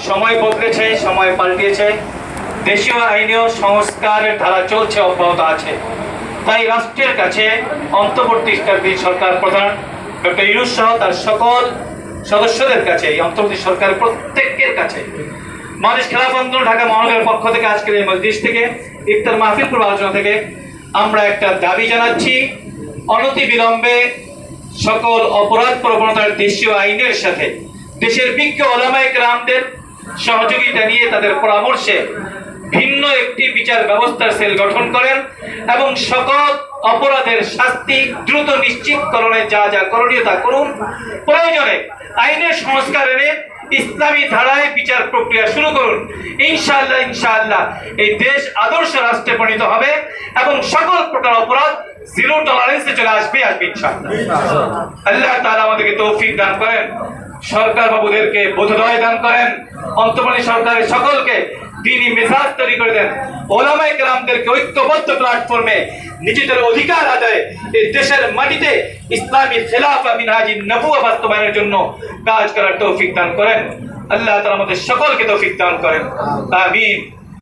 সময় বদলেছে, সময় পাল্টিয়েছে, দেশীয় আইনেও সংস্কারের ধারা চলছে, অব্যাহত আছে। তাই রাষ্ট্রের কাছে অন্তর্বর্তীকালীন সরকার প্রধান ডক্টর ইউনূস সহ তার সকল সদস্যদের কাছে, এই অন্তর্বর্তী সরকারের প্রত্যেকের কাছে বাংলাদেশ খেলাফত আন্দোলন ঢাকা মহানগরের পক্ষ থেকে আজকের এই মজলিস থেকে, ইফতার মাহফিল পূর্ব আলোচনা থেকে আমরা একটা দাবি জানাচ্ছি, অনতি বিলম্বে সকল অপরাধ প্রবণতার দেশীয় আইনের সাথে দেশের বিজ্ঞ ওলামায়ে কেরামদের সহযোগিতা নিয়ে তাদের পরামর্শে ভিন্ন একটি বিচার ব্যবস্থার সেল গঠন করেন এবং সকল অপরাধের শাস্তি দ্রুত নিশ্চিতকরণে যা যা করণীয় তা করুন। প্রয়োজনে আইনের সংস্কার এনে ইসলামী ধারায় বিচার প্রক্রিয়া শুরু করুন। ইনশাআল্লাহ ইনশাআল্লাহ এই দেশ আদর্শ রাষ্ট্রে পরিণত হবে এবং সকল প্রকার অপরাধ জিরো টলারেন্সে চলে আসবে ইনশাআল্লাহ। আল্লাহ তাআলা আমাদেরকে তৌফিক দান করেন, সরকার বাবুদেরকে বোধোদয় দান করেন, অন্তর্বর্তী সরকারের সকলকে দ্বীনি মেজাজ তৈরি করে দেন, ওলামায়ে কেরামদেরকে ঐক্যবদ্ধ প্ল্যাটফর্মে নিজেদের অধিকার আদায় এই দেশের মাটিতে ইসলামী খেলাফা মিনহাজি নবুওয়া বাস্তবায়নের জন্য কাজ করার তৌফিক দান করেন। আল্লাহ তাআলা আমাদের সকলকে তৌফিক দান করেন। আমিন।